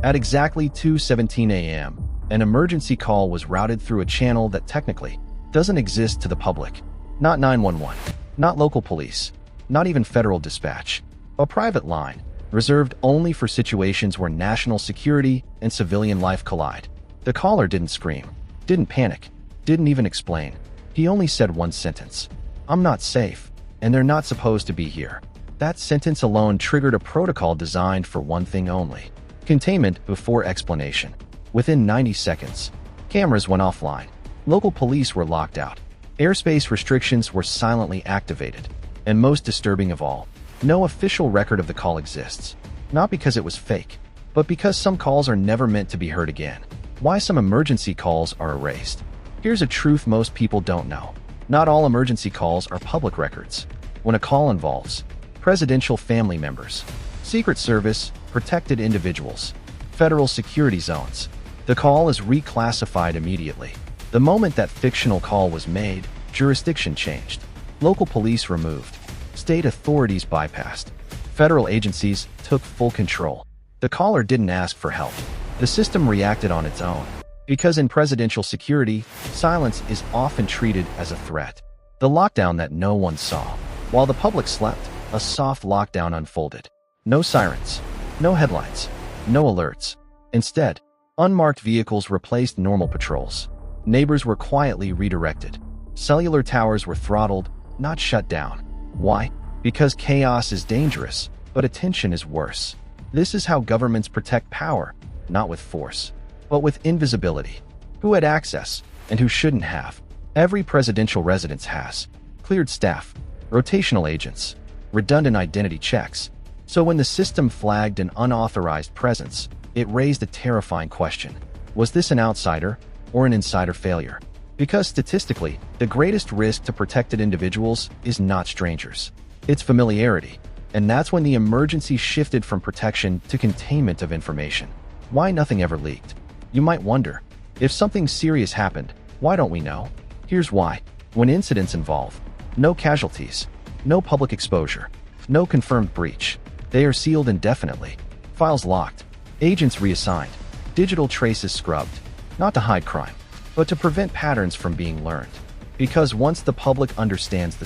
At exactly 2:17 a.m., an emergency call was routed through a channel that technically doesn't exist to the public. Not 911, not local police, not even federal dispatch. A private line, reserved only for situations where national security and civilian life collide. The caller didn't scream, didn't panic, didn't even explain. He only said one sentence: "I'm not safe, and they're not supposed to be here." That sentence alone triggered a protocol designed for one thing only: containment before explanation. Within 90 seconds, cameras went offline. Local police were locked out. Airspace restrictions were silently activated. And most disturbing of all, no official record of the call exists. Not because it was fake, but because some calls are never meant to be heard again. Why some emergency calls are erased. Here's a truth most people don't know. Not all emergency calls are public records. When a call involves presidential family members, Secret Service, protected individuals, federal security zones, the call is reclassified immediately. The moment that fictional call was made, jurisdiction changed. Local police removed. State authorities bypassed. Federal agencies took full control. The caller didn't ask for help. The system reacted on its own. Because in presidential security, silence is often treated as a threat. The lockdown that no one saw. While the public slept, a soft lockdown unfolded. No sirens, no headlines, no alerts. Instead, unmarked vehicles replaced normal patrols. Neighbors were quietly redirected. Cellular towers were throttled, not shut down. Why? Because chaos is dangerous, but attention is worse. This is how governments protect power, not with force, but with invisibility. Who had access, and who shouldn't have. Every presidential residence has cleared staff, rotational agents, redundant identity checks. So when the system flagged an unauthorized presence, it raised a terrifying question. Was this an outsider or an insider failure? Because statistically, the greatest risk to protected individuals is not strangers. It's familiarity. And that's when the emergency shifted from protection to containment of information. Why nothing ever leaked? You might wonder, if something serious happened, why don't we know? Here's why. When incidents involve no casualties, no public exposure, no confirmed breach, they are sealed indefinitely, files locked, agents reassigned, digital traces scrubbed, not to hide crime, but to prevent patterns from being learned. Because once the public understands the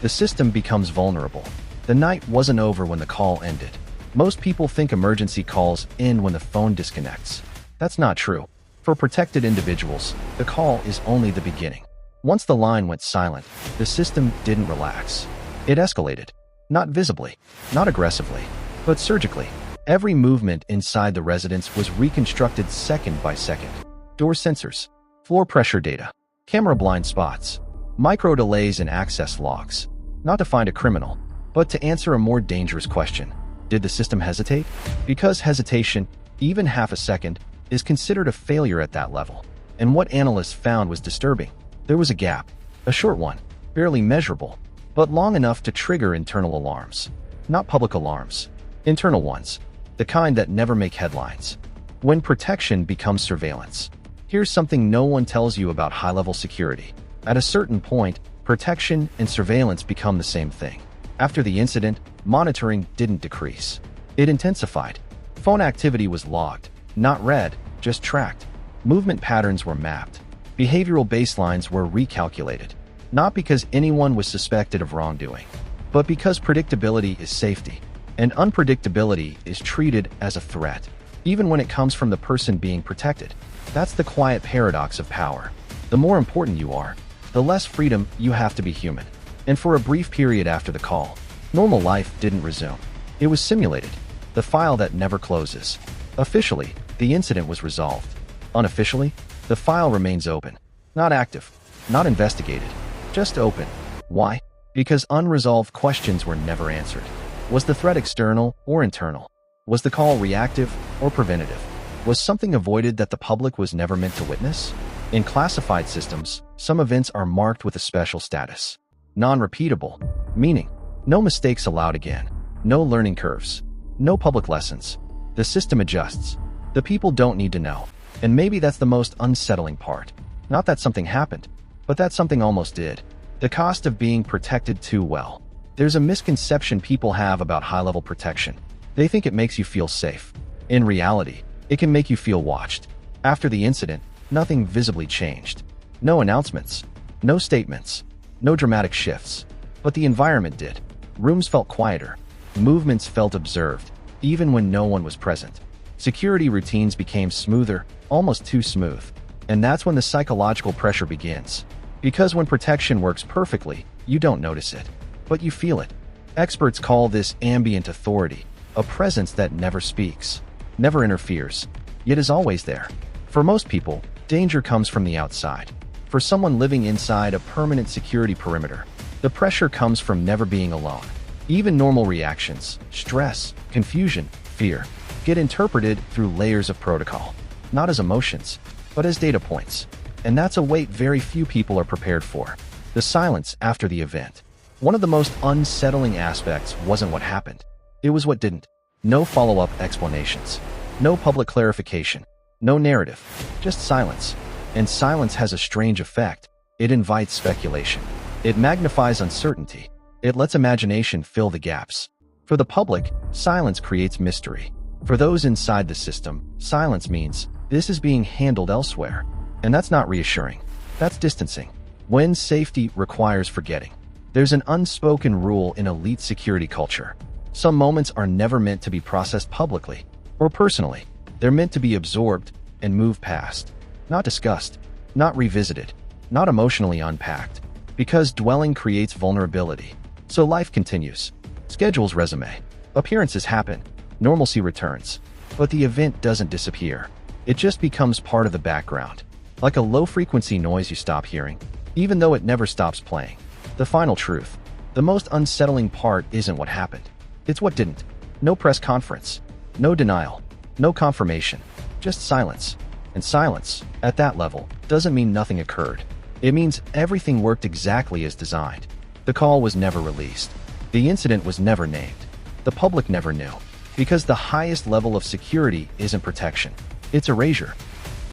system becomes vulnerable. The night wasn't over when the call ended. Most people think emergency calls end when the phone disconnects. That's not true. For protected individuals, the call is only the beginning. Once the line went silent, the system didn't relax. It escalated. Not visibly, not aggressively, but surgically. Every movement inside the residence was reconstructed second by second. Door sensors, floor pressure data, camera blind spots, micro delays in access logs. Not to find a criminal, but to answer a more dangerous question. Did the system hesitate? Because hesitation, even half a second, is considered a failure at that level. And what analysts found was disturbing. There was a gap, a short one, barely measurable, but long enough to trigger internal alarms. Not public alarms, internal ones, the kind that never make headlines. When protection becomes surveillance. Here's something no one tells you about high-level security. At a certain point, protection and surveillance become the same thing. After the incident, monitoring didn't decrease. It intensified. Phone activity was logged, not read, just tracked. Movement patterns were mapped. Behavioral baselines were recalculated. Not because anyone was suspected of wrongdoing, but because predictability is safety, and unpredictability is treated as a threat, even when it comes from the person being protected. That's the quiet paradox of power. The more important you are, the less freedom you have to be human. And for a brief period after the call, normal life didn't resume. It was simulated, the file that never closes. Officially, the incident was resolved. Unofficially, the file remains open. Not active, not investigated, just open. Why? Because unresolved questions were never answered. Was the threat external or internal? Was the call reactive or preventative? Was something avoided that the public was never meant to witness? In classified systems, some events are marked with a special status. Non-repeatable, meaning no mistakes allowed again, no learning curves, no public lessons. The system adjusts. The people don't need to know. And maybe that's the most unsettling part. Not that something happened, but that something almost did. The cost of being protected too well. There's a misconception people have about high-level protection. They think it makes you feel safe. In reality, it can make you feel watched. After the incident, nothing visibly changed. No announcements, no statements, no dramatic shifts. But the environment did. Rooms felt quieter. Movements felt observed, even when no one was present. Security routines became smoother, almost too smooth. And that's when the psychological pressure begins. Because when protection works perfectly, you don't notice it, but you feel it. Experts call this ambient authority, a presence that never speaks, never interferes, yet is always there. For most people, danger comes from the outside. For someone living inside a permanent security perimeter, the pressure comes from never being alone. Even normal reactions, stress, confusion, fear, get interpreted through layers of protocol, not as emotions, but as data points. And that's a weight very few people are prepared for. The silence after the event. One of the most unsettling aspects wasn't what happened. It was what didn't. No follow-up explanations. No public clarification. No narrative. Just silence. And silence has a strange effect. It invites speculation. It magnifies uncertainty. It lets imagination fill the gaps. For the public, silence creates mystery. For those inside the system, silence means this is being handled elsewhere. And that's not reassuring. That's distancing. When safety requires forgetting. There's an unspoken rule in elite security culture. Some moments are never meant to be processed publicly or personally. They're meant to be absorbed and moved past. Not discussed, not revisited, not emotionally unpacked. Because dwelling creates vulnerability. So life continues. Schedules resume. Appearances happen. Normalcy returns. But the event doesn't disappear. It just becomes part of the background. Like a low-frequency noise you stop hearing, even though it never stops playing. The final truth. The most unsettling part isn't what happened. It's what didn't. No press conference. No denial. No confirmation. Just silence. And silence, at that level, doesn't mean nothing occurred. It means everything worked exactly as designed. The call was never released. The incident was never named. The public never knew. Because the highest level of security isn't protection. It's erasure.